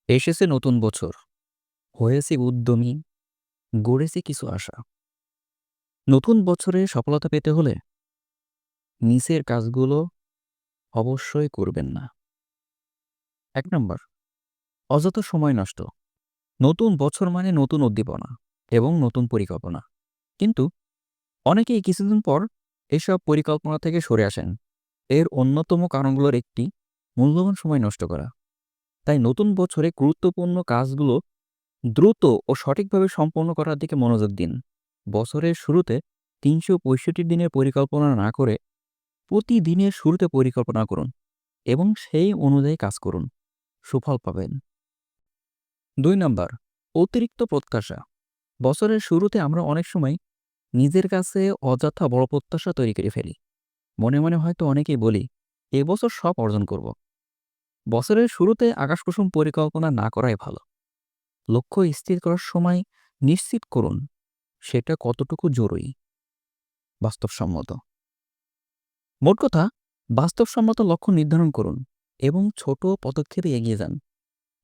এসেছে নতুন বছর, হয়েছি উদ্যমী, গড়েছি কিছু আশা। নতুন বছরে সফলতা পেতে হলে নিচের কাজগুলো অবশ্যই করবেন না। ১ নাম্বার, অযথা সময় নষ্ট। নতুন বছর মানে নতুন উদ্দীপনা এবং নতুন পরিকল্পনা। কিন্তু অনেকেই কিছুদিন পর এসব পরিকল্পনা থেকে সরে আসেন। এর অন্যতম কারণগুলোর একটি মূল্যবান সময় নষ্ট করা। তাই নতুন বছরে গুরুত্বপূর্ণ কাজগুলো দ্রুত ও সঠিকভাবে সম্পন্ন করার দিকে মনোযোগ দিন। বছরের শুরুতে ৩৬৫ দিনের পরিকল্পনা না করে প্রতিদিনের শুরুতে পরিকল্পনা করুন এবং সেই অনুযায়ী কাজ করুন। সুফল পাবেন। ২ নাম্বার, অতিরিক্ত প্রত্যাশা। বছরের শুরুতে আমরা অনেক সময় নিজের কাছে অযথা বড় প্রত্যাশা তৈরি করে ফেলি। মনে মনে হয়তো অনেকেই বলি, এবছর সব অর্জন করব। বছরের শুরুতে আকাশকুসুম পরিকল্পনা না করাই ভালো। লক্ষ্য স্থির করার সময় নিশ্চিত করুন সেটা কতটুকু জরুরি, বাস্তবসম্মত। মোট কথা, বাস্তবসম্মত লক্ষ্য নির্ধারণ করুন এবং ছোট পদক্ষেপে এগিয়ে যান।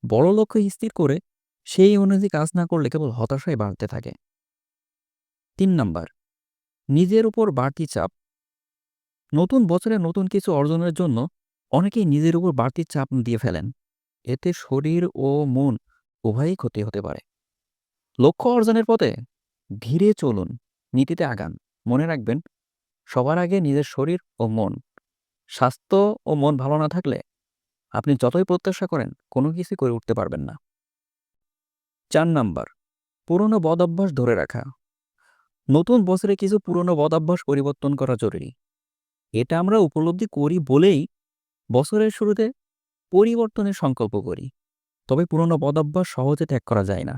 বড় লক্ষ্য স্থির করে সেই অনুযায়ী কাজ না করলে কেবল হতাশাই বাড়তে থাকে। ৩ নাম্বার, নিজের উপর বাড়তি চাপ। নতুন বছরে নতুন কিছু অর্জনের জন্য অনেকেই নিজের উপর বাড়তি চাপ দিয়ে ফেলেন। এতে শরীর ও মন উভয়ই ক্ষতি হতে পারে। লক্ষ্য অর্জনের পথে ধীরে চলুন, নীতিতে আগান। মনে রাখবেন, সবার আগে নিজের শরীর ও মন। স্বাস্থ্য ও মন ভালো না থাকলে আপনি যতই প্রত্যাশা করেন কোনো কিছুই করে উঠতে পারবেন না। ৪ নাম্বার, পুরনো বদঅভ্যাস ধরে রাখা। নতুন বছরে কিছু পুরনো বদঅভ্যাস পরিবর্তন করা জরুরি। এটা আমরা উপলব্ধি করি বলেই বছরের শুরুতে পরিবর্তনের সংকল্প করি। তবে পুরনো বদঅভ্যাস সহজে ত্যাগ করা যায় না।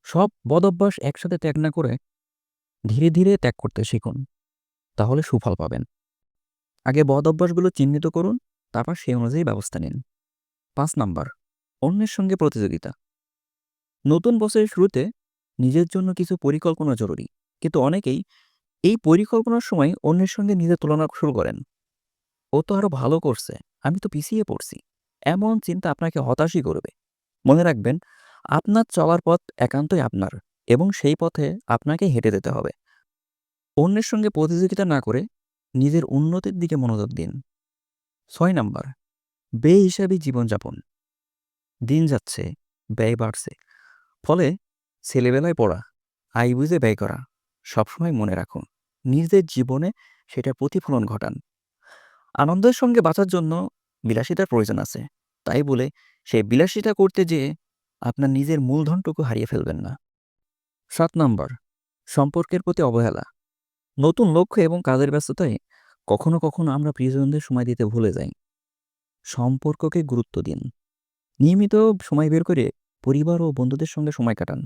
সব বদঅভ্যাস একসাথে ত্যাগ না করে ধীরে ধীরে ত্যাগ করতে শিখুন, তাহলে সুফল পাবেন। আগে বদঅভ্যাসগুলো চিহ্নিত করুন, তারপর সেই অনুযায়ী ব্যবস্থা নিন। ৫ নাম্বার, অন্যের সঙ্গে প্রতিযোগিতা। নতুন বছরের শুরুতে নিজের জন্য কিছু পরিকল্পনা জরুরি, কিন্তু অনেকেই এই পরিকল্পনার সময় অন্যের সঙ্গে নিজের তুলনা শুরু করেন। ও তো আরো ভালো করছে, আমি তো পিছিয়ে পড়ছি। এমন চিন্তা আপনাকে হতাশই করবে। মনে রাখবেন, আপনার চলার পথ একান্তই আপনার এবং সেই পথে আপনাকে হেঁটে যেতে হবে। অন্যের সঙ্গে প্রতিযোগিতা না করে নিজের উন্নতির দিকে মনোযোগ দিন। ৬ নাম্বার, বেহিসাবি জীবনযাপন। দিন যাচ্ছে, ব্যয় বাড়ছে। ফলে ছেলেবেলায় পড়া, আয় বুঝে ব্যয় করা। সবসময় মনে রাখুন, নিজের জীবনে সেটা প্রতিফলন ঘটান। আনন্দের সঙ্গে বাঁচার জন্য বিলাসিতার প্রয়োজন আছে। তাই বলে সেই বিলাসিতা করতে যেয়ে আপনার নিজের মূলধনটুকু হারিয়ে ফেলবেন না। ৭ নাম্বার, সম্পর্কের প্রতি অবহেলা। নতুন লক্ষ্য এবং কাজের ব্যস্ততায় কখনো কখনো আমরা প্রিয়জনদের সময় দিতে ভুলে যাই। সম্পর্ককে গুরুত্ব দিন। নিয়মিত সময় বের করে পরিবার ও বন্ধুদের সঙ্গে সময় কাটান।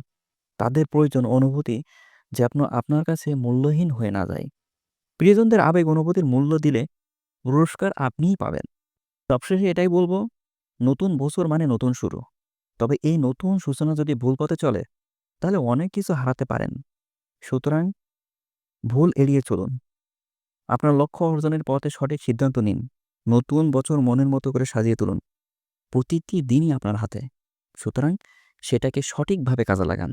তাদের প্রয়োজন অনুভূতি যেন আপনার কাছে মূল্যহীন হয়ে না যায়। প্রিয়জনদের আবেগ অনুভূতির মূল্য দিলে পুরস্কার আপনিই পাবেন। সবশেষে এটাই বলবো, নতুন বছর মানে নতুন শুরু। তবে এই নতুন সূচনা যদি ভুল পথে চলে, তাহলে অনেক কিছু হারাতে পারেন। সুতরাং ভুল এড়িয়ে চলুন। আপনার লক্ষ্য অর্জনের পথে সঠিক সিদ্ধান্ত নিন। নতুন বছর মনের মতো করে সাজিয়ে তুলুন। প্রতিটি দিনই আপনার হাতে। সুতরাং সেটাকে সঠিকভাবে কাজে লাগান।